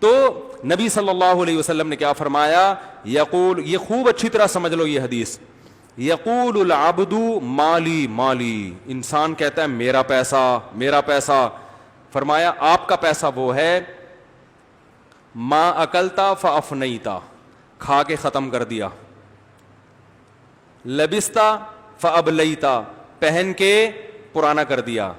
تو نبی صلی اللہ علیہ وسلم نے کیا فرمایا؟ یقول، یہ خوب اچھی طرح سمجھ لو یہ حدیث، یقول العبد مالی مالی، انسان کہتا ہے میرا پیسہ میرا پیسہ. فرمایا آپ کا پیسہ وہ ہے ما اکلتا فافنیتا، کھا کے ختم کر دیا، لبستا فابلیتا، پہن کے پرانا کر دیا.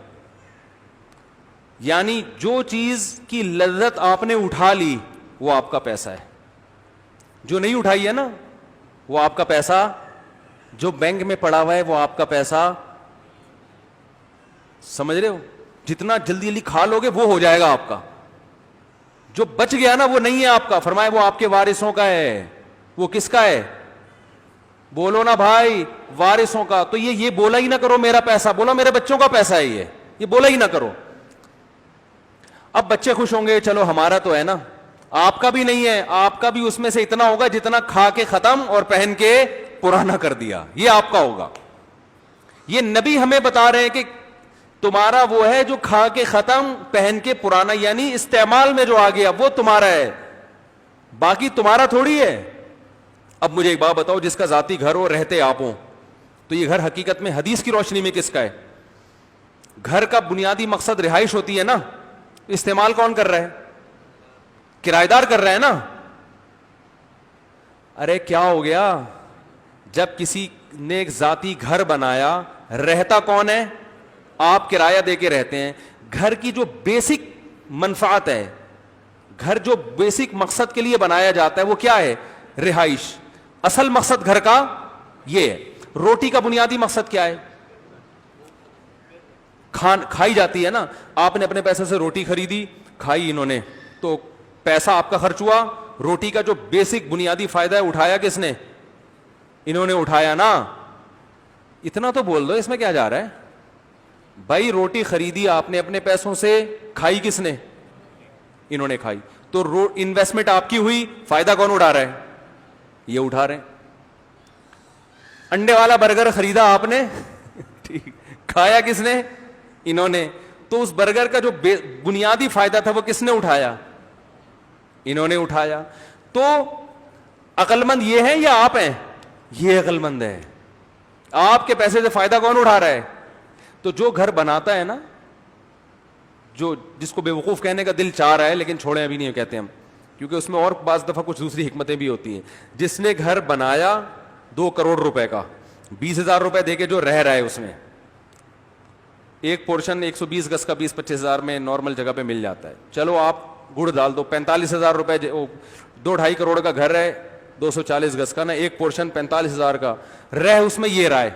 یعنی جو چیز کی لذت آپ نے اٹھا لی وہ آپ کا پیسہ ہے، جو نہیں اٹھائی ہے نا وہ آپ کا پیسہ، جو بینک میں پڑا ہوا ہے وہ آپ کا پیسہ. سمجھ رہے ہو؟ جتنا جلدی جلدی کھا لو گے وہ ہو جائے گا آپ کا، جو بچ گیا نا وہ نہیں ہے آپ کا. فرمایا وہ آپ کے وارثوں کا ہے. وہ کس کا ہے؟ بولو نا بھائی، وارثوں کا. تو یہ بولا ہی نہ کرو میرا پیسہ، بولا میرے بچوں کا پیسہ ہے یہ بولا ہی نہ کرو. اب بچے خوش ہوں گے، چلو ہمارا تو ہے نا، آپ کا بھی نہیں ہے، آپ کا بھی اس میں سے اتنا ہوگا جتنا کھا کے ختم اور پہن کے پرانا کر دیا، یہ آپ کا ہوگا. یہ نبی ہمیں بتا رہے ہیں کہ تمہارا وہ ہے جو کھا کے ختم پہن کے پرانا، یعنی استعمال میں جو آ گیا وہ تمہارا ہے، باقی تمہارا تھوڑی ہے. اب مجھے ایک بات بتاؤ، جس کا ذاتی گھر ہو، رہتے آپ ہوں، تو یہ گھر حقیقت میں حدیث کی روشنی میں کس کا ہے؟ گھر کا بنیادی مقصد رہائش ہوتی ہے نا، استعمال کون کر رہا ہے؟ کرایہ دار کر رہا ہے نا. ارے کیا ہو گیا؟ جب کسی نے ایک ذاتی گھر بنایا، رہتا کون ہے؟ آپ کرایہ دے کے رہتے ہیں. گھر کی جو بیسک منفعت ہے، گھر جو بیسک مقصد کے لیے بنایا جاتا ہے وہ کیا ہے؟ رہائش. اصل مقصد گھر کا یہ ہے. روٹی کا بنیادی مقصد کیا ہے؟ کھائی جاتی ہے نا. آپ نے اپنے پیسے سے روٹی خریدی، کھائی انہوں نے، تو پیسہ آپ کا خرچ ہوا. روٹی کا جو بیسک بنیادی فائدہ ہے اٹھایا کس نے؟ انہوں نے اٹھایا نا. اتنا تو بول دو اس میں کیا جا رہا ہے بھائی؟ روٹی خریدی آپ نے اپنے پیسوں سے، کھائی کس نے؟ انہوں نے کھائی. تو انویسٹمنٹ آپ کی ہوئی، فائدہ کون اٹھا رہا ہے؟ یہ اٹھا رہے ہیں. انڈے والا برگر خریدا آپ نے، ٹھیک، کھایا کس نے؟ انہوں نے. تو اس برگر کا جو بنیادی فائدہ تھا وہ کس نے اٹھایا؟ انہوں نے اٹھایا. تو عقل مند یہ ہے یا آپ ہیں؟ یہ عقل مند ہے. آپ کے پیسے سے فائدہ کون اٹھا رہا ہے؟ تو جو گھر بناتا ہے نا، جس کو بے وقوف کہنے کا دل چاہ رہا ہے لیکن چھوڑیں ابھی نہیں کہتے ہم، کیونکہ اس میں اور بعض دفعہ کچھ دوسری حکمتیں بھی ہوتی ہیں. جس نے گھر بنایا 2 کروڑ روپے کا، 20,000 روپے دے کے جو رہ رہا ہے اس میں، ایک پورشن 120 گز کا 20-25 ہزار میں نارمل جگہ پہ مل جاتا ہے. چلو آپ گڑ ڈال دو، 45,000 روپے 2-2.5 کروڑ کا گھر ہے 240 گز کا نا، ایک پورشن 45,000 کا، رہ اس میں یہ رہا ہے.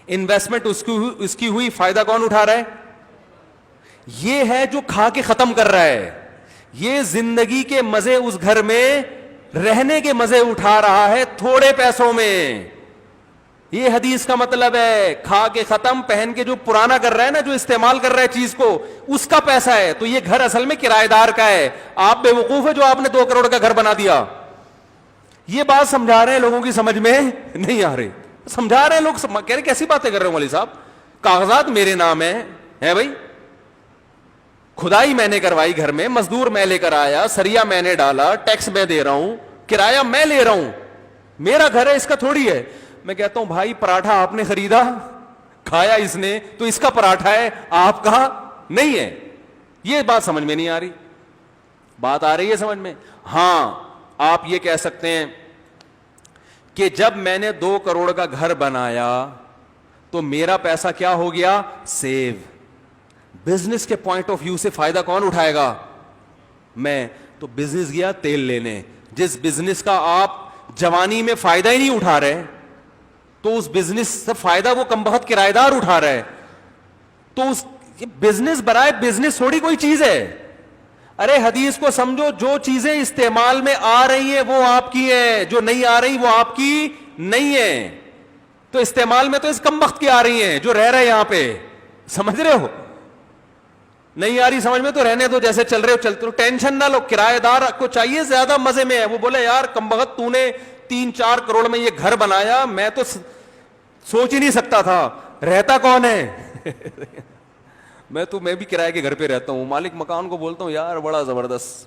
انویسٹمنٹ اس کی ہوئی، فائدہ کون اٹھا رہا ہے؟ یہ ہے جو کھا کے ختم کر رہا ہے. یہ زندگی کے مزے اس گھر میں رہنے کے مزے اٹھا رہا ہے تھوڑے پیسوں میں. یہ حدیث کا مطلب ہے. کھا کے ختم پہن کے جو پرانا کر رہا ہے نا، جو استعمال کر رہا ہے چیز کو، اس کا پیسہ ہے. تو یہ گھر اصل میں کرایہ دار کا ہے. آپ بے وقوف ہے جو آپ نے 2 کروڑ کا گھر بنا دیا. یہ بات سمجھا رہے ہیں، لوگوں کی سمجھ میں نہیں آ رہی. سمجھا رہے ہیں لوگ، کہہ رہے کیسی باتیں کر رہے ہو مولوی صاحب، کاغذات میرے نام ہیں بھائی، کھدائی میں نے کروائی گھر میں، مزدور میں لے کر آیا، سریا میں نے ڈالا، ٹیکس میں دے رہا ہوں، کرایہ میں لے رہا ہوں، میرا گھر ہے، اس کا تھوڑی ہے. میں کہتا ہوں بھائی پراٹھا آپ نے خریدا، کھایا اس نے، تو اس کا پراٹھا ہے، آپ کا نہیں ہے. یہ بات سمجھ میں نہیں آ رہی. بات آ رہی ہے سمجھ میں؟ ہاں. آپ یہ کہہ سکتے ہیں کہ جب میں نے 2 کروڑ کا گھر بنایا تو میرا پیسہ کیا ہو گیا؟ سیو. بزنس کے پوائنٹ آف ویو سے فائدہ کون اٹھائے گا؟ میں. تو بزنس گیا تیل لینے، جس بزنس کا آپ جوانی میں فائدہ ہی نہیں اٹھا رہے، تو اس بزنس سے فائدہ وہ کم بخت کرایہ دار اٹھا رہا ہے. تو اس بزنس برائے بزنس تھوڑی کوئی چیز ہے. ارے حدیث کو سمجھو، جو چیزیں استعمال میں آ رہی ہیں وہ آپ کی ہیں، جو نہیں آ رہی وہ آپ کی نہیں ہیں. تو استعمال میں تو اس کم بخت کی آ رہی ہیں جو رہ رہے یہاں پہ. سمجھ رہے ہو؟ نہیں آ رہی سمجھ میں تو رہنے دو، جیسے چل رہے ہو چلتے رہو، ٹینشن نہ لو. کرایہ دار کو چاہیے زیادہ مزے میں ہے. وہ بولے یار کم بخت تو نے 3-4 کروڑ میں یہ گھر بنایا، میں تو سوچ ہی نہیں سکتا تھا. رہتا کون ہے؟ میں بھی کرائے کے گھر پہ رہتا ہوں. مالک مکان کو بولتا ہوں یار بڑا زبردست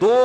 2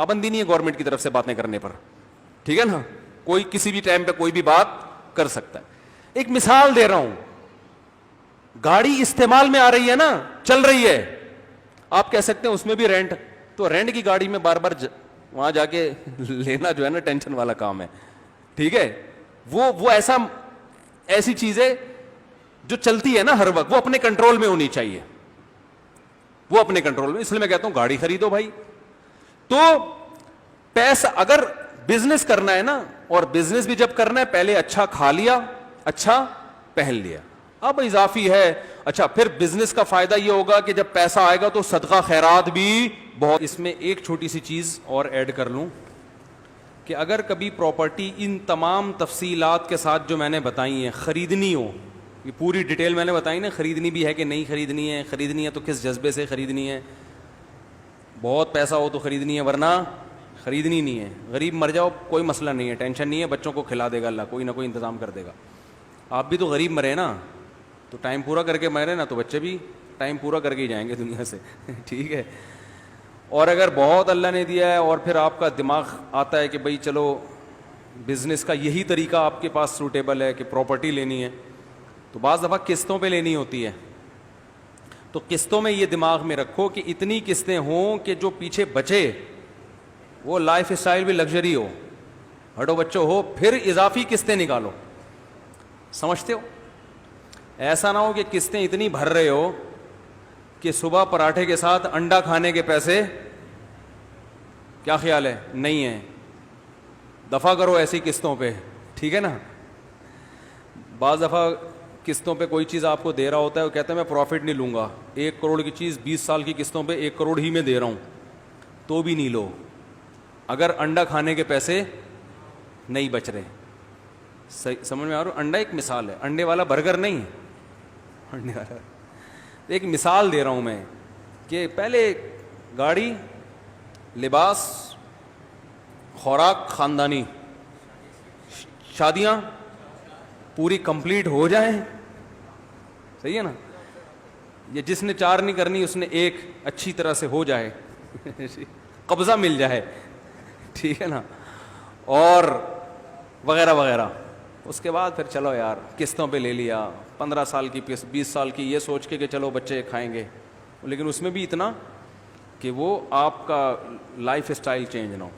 پابندی نہیں ہے گورنمنٹ کی طرف سے باتیں کرنے پر, ٹھیک ہے نا, کوئی کسی بھی ٹائم پہ کوئی بھی بات کر سکتا ہے. ایک مثال دے رہا ہوں, گاڑی استعمال میں آ رہی ہے نا, چل رہی ہے, آپ کہہ سکتے ہیں اس میں بھی رینٹ, تو رینٹ کی گاڑی میں بار بار وہاں جا کے لینا جو ہے نا ٹینشن والا کام ہے, ٹھیک ہے. وہ ایسی چیزیں جو چلتی ہے نا ہر وقت, وہ اپنے کنٹرول میں ہونی چاہیے, وہ اپنے کنٹرول میں. اس لیے میں کہتا ہوں گاڑی خریدو بھائی. تو پیسہ اگر بزنس کرنا ہے نا, اور بزنس بھی جب کرنا ہے پہلے اچھا کھا لیا, اچھا پہن لیا, اب اضافی ہے. اچھا پھر بزنس کا فائدہ یہ ہوگا کہ جب پیسہ آئے گا تو صدقہ خیرات بھی بہت. اس میں ایک چھوٹی سی چیز اور ایڈ کر لوں کہ اگر کبھی پراپرٹی ان تمام تفصیلات کے ساتھ جو میں نے بتائی ہیں خریدنی ہو, یہ پوری ڈیٹیل میں نے بتائی نا, خریدنی بھی ہے کہ نہیں خریدنی ہے, خریدنی ہے تو کس جذبے سے خریدنی ہے, بہت پیسہ ہو تو خریدنی ہے ورنہ خریدنی نہیں ہے. غریب مر جاؤ کوئی مسئلہ نہیں ہے, ٹینشن نہیں ہے, بچوں کو کھلا دے گا اللہ, کوئی نہ کوئی انتظام کر دے گا. آپ بھی تو غریب مرے نا, تو ٹائم پورا کر کے مرے نا, تو بچے بھی ٹائم پورا کر کے ہی جائیں گے دنیا سے, ٹھیک ہے. اور اگر بہت اللہ نے دیا ہے اور پھر آپ کا دماغ آتا ہے کہ بھئی چلو بزنس کا یہی طریقہ آپ کے پاس سوٹیبل ہے کہ پراپرٹی لینی ہے, تو بعض دفعہ قسطوں پہ لینی ہوتی ہے. تو قسطوں میں یہ دماغ میں رکھو کہ اتنی قسطیں ہوں کہ جو پیچھے بچے وہ لائف اسٹائل بھی لگژری ہو, ہٹو بچوں ہو, پھر اضافی قسطیں نکالو. سمجھتے ہو؟ ایسا نہ ہو کہ قسطیں اتنی بھر رہے ہو کہ صبح پراٹھے کے ساتھ انڈا کھانے کے پیسے, کیا خیال ہے, نہیں ہے, دفع کرو ایسی قسطوں پہ, ٹھیک ہے نا. بعض دفعہ قسطوں پہ کوئی چیز آپ کو دے رہا ہوتا ہے, وہ کہتا ہے میں پروفٹ نہیں لوں گا, 1 کروڑ کی چیز 20 سال کی قسطوں پہ 1 کروڑ ہی میں دے رہا ہوں, تو بھی نہیں لو اگر انڈا کھانے کے پیسے نہیں بچ رہے. سمجھ میں آ رہا؟ انڈا ایک مثال ہے, انڈے والا برگر نہیں, انڈے والا ایک مثال دے رہا ہوں میں کہ پہلے گاڑی, لباس, خوراک خاندانی, شادیاں پوری کمپلیٹ ہو جائیں, صحیح ہے نا. یہ جس نے 4 نہیں کرنی اس نے 1 اچھی طرح سے ہو جائے, قبضہ مل جائے, ٹھیک ہے نا, اور وغیرہ وغیرہ. اس کے بعد پھر چلو یار قسطوں پہ لے لیا, 15 سال کی قسط, 20 سال کی, یہ سوچ کے کہ چلو بچے کھائیں گے, لیکن اس میں بھی اتنا کہ وہ آپ کا لائف اسٹائل چینج نہ ہو.